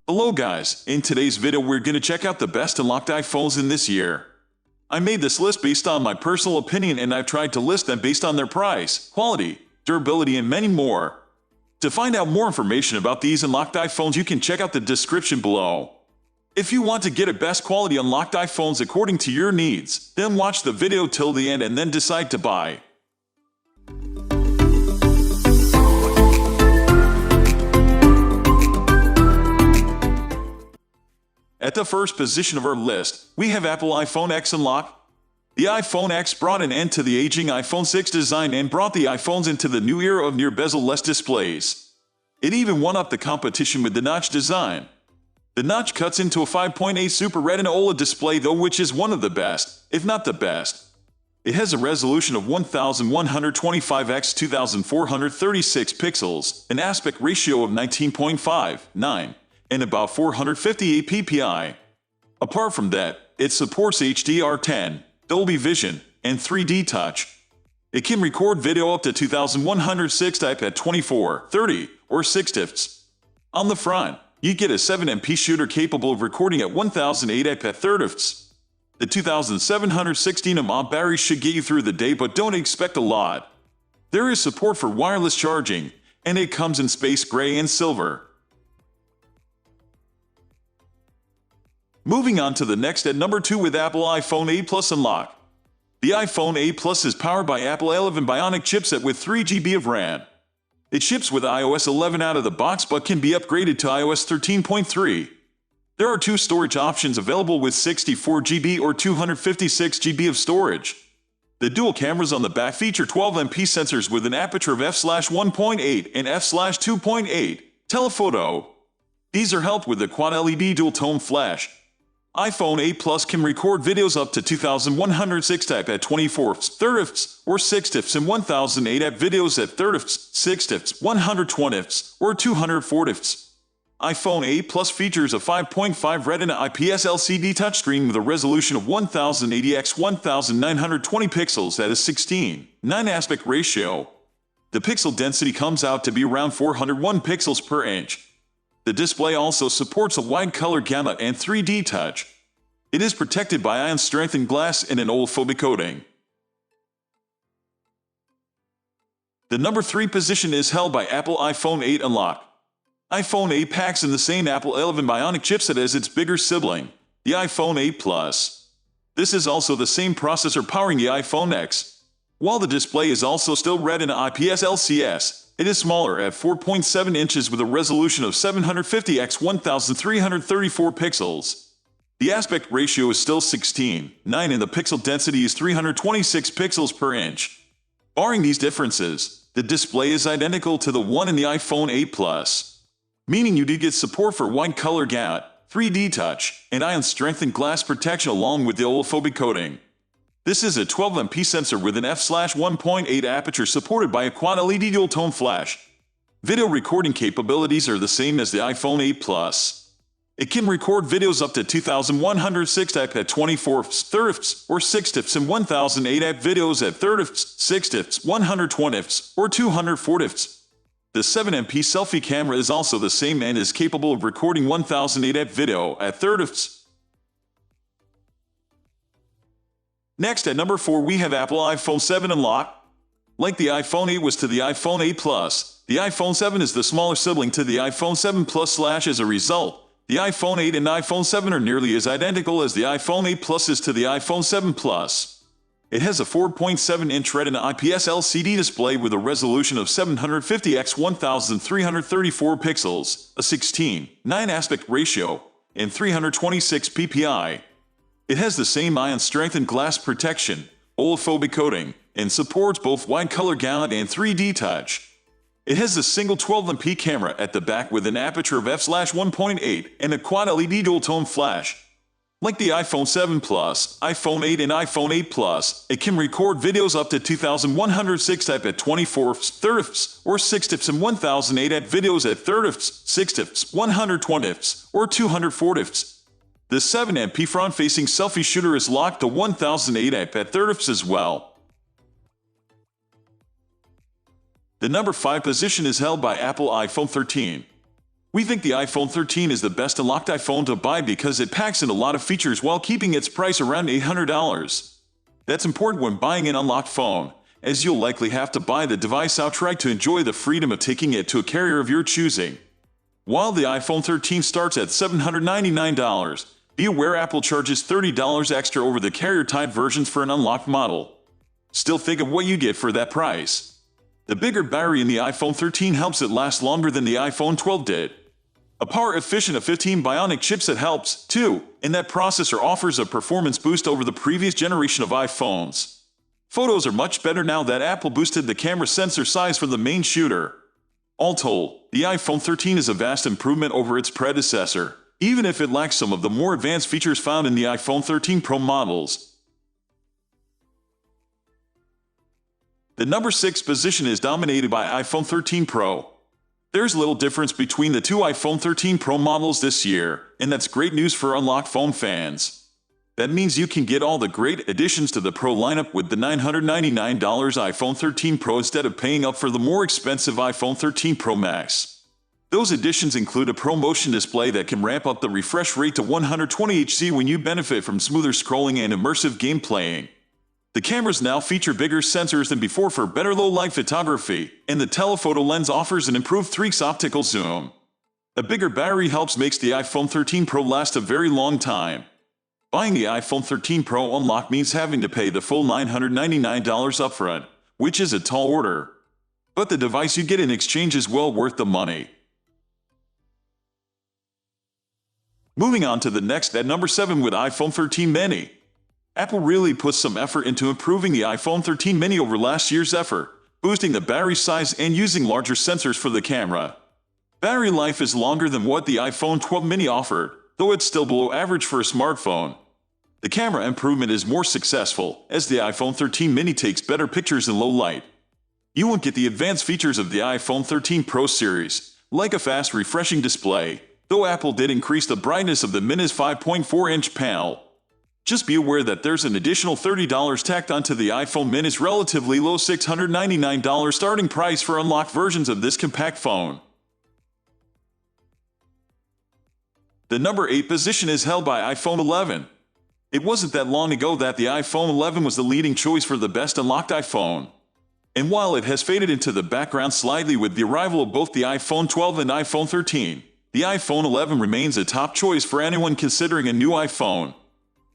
Hello guys, in today's video we're gonna check out the best unlocked iPhones in this year. I made this list based on my personal opinion and I've tried to list them based on their price, quality, durability and many more. To find out more information about these unlocked iPhones you can check out the description below. If you want to get a best quality unlocked iPhones according to your needs, then watch the video till the end and then decide to buy. At the first position of our list, we have Apple iPhone X Unlock. The iPhone X brought an end to the aging iPhone 6 design and brought the iPhones into the new era of near bezel-less displays. It even won up the competition with the notch design. The notch cuts into a 5.8 Super Retina OLED display though, which is one of the best, if not the best. It has a resolution of 1125 x 2436 pixels, an aspect ratio of 19.59, and about 458 ppi. Apart from that, it supports HDR10, Dolby Vision, and 3D Touch. It can record video up to 2106 at 24, 30, or 60 fps. On the front, you get a 7MP shooter capable of recording at 1008 at 30 fps. The 2716 mAh battery should get you through the day, but don't expect a lot. There is support for wireless charging, and it comes in space gray and silver. Moving on to the next at number 2 with Apple iPhone 8 Plus Unlock. The iPhone 8 Plus is powered by Apple 11 Bionic chipset with 3GB of RAM. It ships with iOS 11 out of the box but can be upgraded to iOS 13.3. There are two storage options available with 64GB or 256GB of storage. The dual cameras on the back feature 12MP sensors with an aperture of f/1.8 and f/2.8 telephoto. These are helped with the quad LED dual-tone flash. iPhone 8 Plus can record videos up to 2106 at 24 fps, 30 fps, or 60 fps and 1008 at videos at 30 fps, 60 fps, 120 fps, or 240 fps. iPhone 8 Plus features a 5.5 Retina IPS LCD touchscreen with a resolution of 1080 x 1920 pixels at a 16:9 aspect ratio. The pixel density comes out to be around 401 pixels per inch. The display also supports a wide color gamut and 3D touch. It is protected by ion-strengthened glass and an OLED coating. The number 3 position is held by Apple iPhone 8 Unlock. iPhone 8 packs in the same Apple 11 Bionic chipset as its bigger sibling, the iPhone 8 Plus. This is also the same processor powering the iPhone X. While the display is also still Retina IPS LCS, it is smaller at 4.7 inches with a resolution of 750 x 1334 pixels. The aspect ratio is still 16:9 and the pixel density is 326 pixels per inch. Barring these differences, the display is identical to the one in the iPhone 8 Plus, meaning you do get support for wide color gamut, 3D touch, and ion-strengthened glass protection along with the OLED coating. This is a 12MP sensor with an f/1.8 aperture supported by a quad LED dual-tone flash. Video recording capabilities are the same as the iPhone 8 Plus. It can record videos up to 2106 at 24 fps, 30 fps, or 60 fps and 1008 at videos at 30 fps, 60 fps, 120 fps, or 240 fps. The 7MP selfie camera is also the same and is capable of recording 1008 at video at 30 fps. Next at number 4 we have Apple iPhone 7 Unlock. Like the iPhone 8 was to the iPhone 8 Plus, the iPhone 7 is the smaller sibling to the iPhone 7 Plus / as a result, the iPhone 8 and iPhone 7 are nearly as identical as the iPhone 8 Plus is to the iPhone 7 Plus. It has a 4.7-inch Retina IPS LCD display with a resolution of 750 x 1334 pixels, a 16:9 aspect ratio, and 326 ppi. It has the same ion-strengthened glass protection, OLED coating, and supports both wide color gamut and 3D touch. It has a single 12MP camera at the back with an aperture of f/1.8 and a quad LED dual-tone flash. Like the iPhone 7 Plus, iPhone 8 and iPhone 8 Plus, it can record videos up to 2106 at 24 fps, 30 fps, or 60 fps and 1008 at videos at 30 fps, 60 fps, 120 fps, or 240 fps. The 7MP front-facing selfie shooter is locked to 1008 at 30 fps as well. The number 5 position is held by Apple iPhone 13. We think the iPhone 13 is the best unlocked iPhone to buy because it packs in a lot of features while keeping its price around $800. That's important when buying an unlocked phone, as you'll likely have to buy the device outright to enjoy the freedom of taking it to a carrier of your choosing. While the iPhone 13 starts at $799, be aware Apple charges $30 extra over the carrier-tied versions for an unlocked model. Still, think of what you get for that price. The bigger battery in the iPhone 13 helps it last longer than the iPhone 12 did. A power-efficient A15 Bionic chipset helps, too, and that processor offers a performance boost over the previous generation of iPhones. Photos are much better now that Apple boosted the camera sensor size for the main shooter. All told, the iPhone 13 is a vast improvement over its predecessor, even if it lacks some of the more advanced features found in the iPhone 13 Pro models. The number 6 position is dominated by iPhone 13 Pro. There's little difference between the two iPhone 13 Pro models this year, and that's great news for unlocked phone fans. That means you can get all the great additions to the Pro lineup with the $999 iPhone 13 Pro instead of paying up for the more expensive iPhone 13 Pro Max. Those additions include a Pro Motion display that can ramp up the refresh rate to 120 Hz when you benefit from smoother scrolling and immersive game playing. The cameras now feature bigger sensors than before for better low-light photography, and the telephoto lens offers an improved 3x optical zoom. A bigger battery helps makes the iPhone 13 Pro last a very long time. Buying the iPhone 13 Pro unlocked means having to pay the full $999 upfront, which is a tall order. But the device you get in exchange is well worth the money. Moving on to the next at number 7 with iPhone 13 Mini. Apple really put some effort into improving the iPhone 13 Mini over last year's effort, boosting the battery size and using larger sensors for the camera. Battery life is longer than what the iPhone 12 Mini offered, though it's still below average for a smartphone. The camera improvement is more successful, as the iPhone 13 Mini takes better pictures in low light. You won't get the advanced features of the iPhone 13 Pro series, like a fast refreshing display, though Apple did increase the brightness of the Mini's 5.4-inch panel. Just be aware that there's an additional $30 tacked onto the iPhone Mini's relatively low $699 starting price for unlocked versions of this compact phone. The number 8 position is held by iPhone 11. It wasn't that long ago that the iPhone 11 was the leading choice for the best unlocked iPhone. And while it has faded into the background slightly with the arrival of both the iPhone 12 and iPhone 13, the iPhone 11 remains a top choice for anyone considering a new iPhone.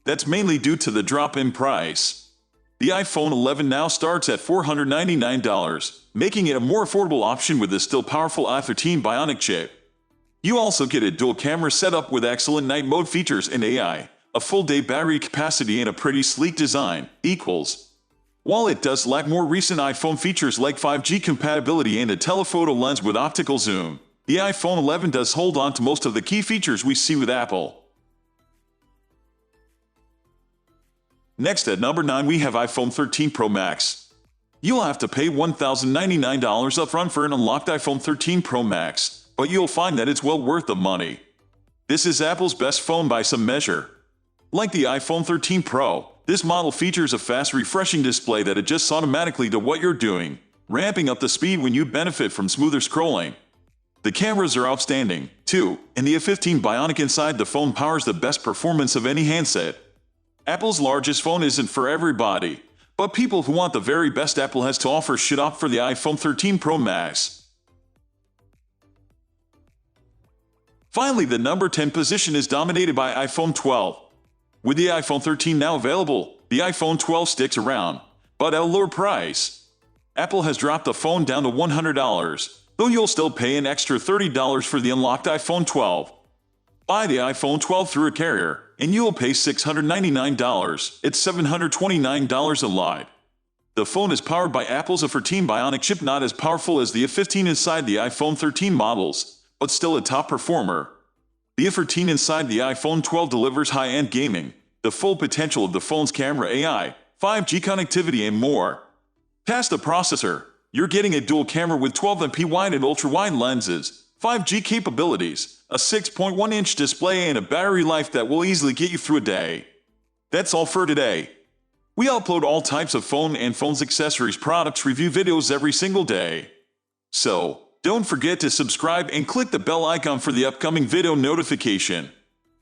That's mainly due to the drop in price. The iPhone 11 now starts at $499, making it a more affordable option with the still powerful i13 Bionic chip. You also get a dual camera setup with excellent night mode features and AI, a full day battery capacity and a pretty sleek design, while it does lack more recent iPhone features like 5G compatibility and a telephoto lens with optical zoom, the iPhone 11 does hold on to most of the key features we see with Apple. Next at number 9 we have iPhone 13 Pro Max. You'll have to pay $1,099 upfront for an unlocked iPhone 13 Pro Max, but you'll find that it's well worth the money. This is Apple's best phone by some measure. Like the iPhone 13 Pro, this model features a fast refreshing display that adjusts automatically to what you're doing, ramping up the speed when you benefit from smoother scrolling. The cameras are outstanding, too, and the A15 Bionic inside the phone powers the best performance of any handset. Apple's largest phone isn't for everybody, but people who want the very best Apple has to offer should opt for the iPhone 13 Pro Max. Finally, the number 10 position is dominated by iPhone 12. With the iPhone 13 now available, the iPhone 12 sticks around, but at a lower price. Apple has dropped the phone down to $100, though you'll still pay an extra $30 for the unlocked iPhone 12. Buy the iPhone 12 through a carrier, and you'll pay $699. It's $729 a lot. The phone is powered by Apple's A14 Bionic chip, not as powerful as the A15 inside the iPhone 13 models, but still a top performer. The A14 inside the iPhone 12 delivers high-end gaming, the full potential of the phone's camera, AI, 5G connectivity, and more. Past the processor, you're getting a dual camera with 12MP wide and ultra-wide lenses, 5G capabilities, a 6.1-inch display, and a battery life that will easily get you through a day. That's all for today. We upload all types of phone and phones accessories products review videos every single day. So, Don't forget to subscribe and click the bell icon for the upcoming video notification.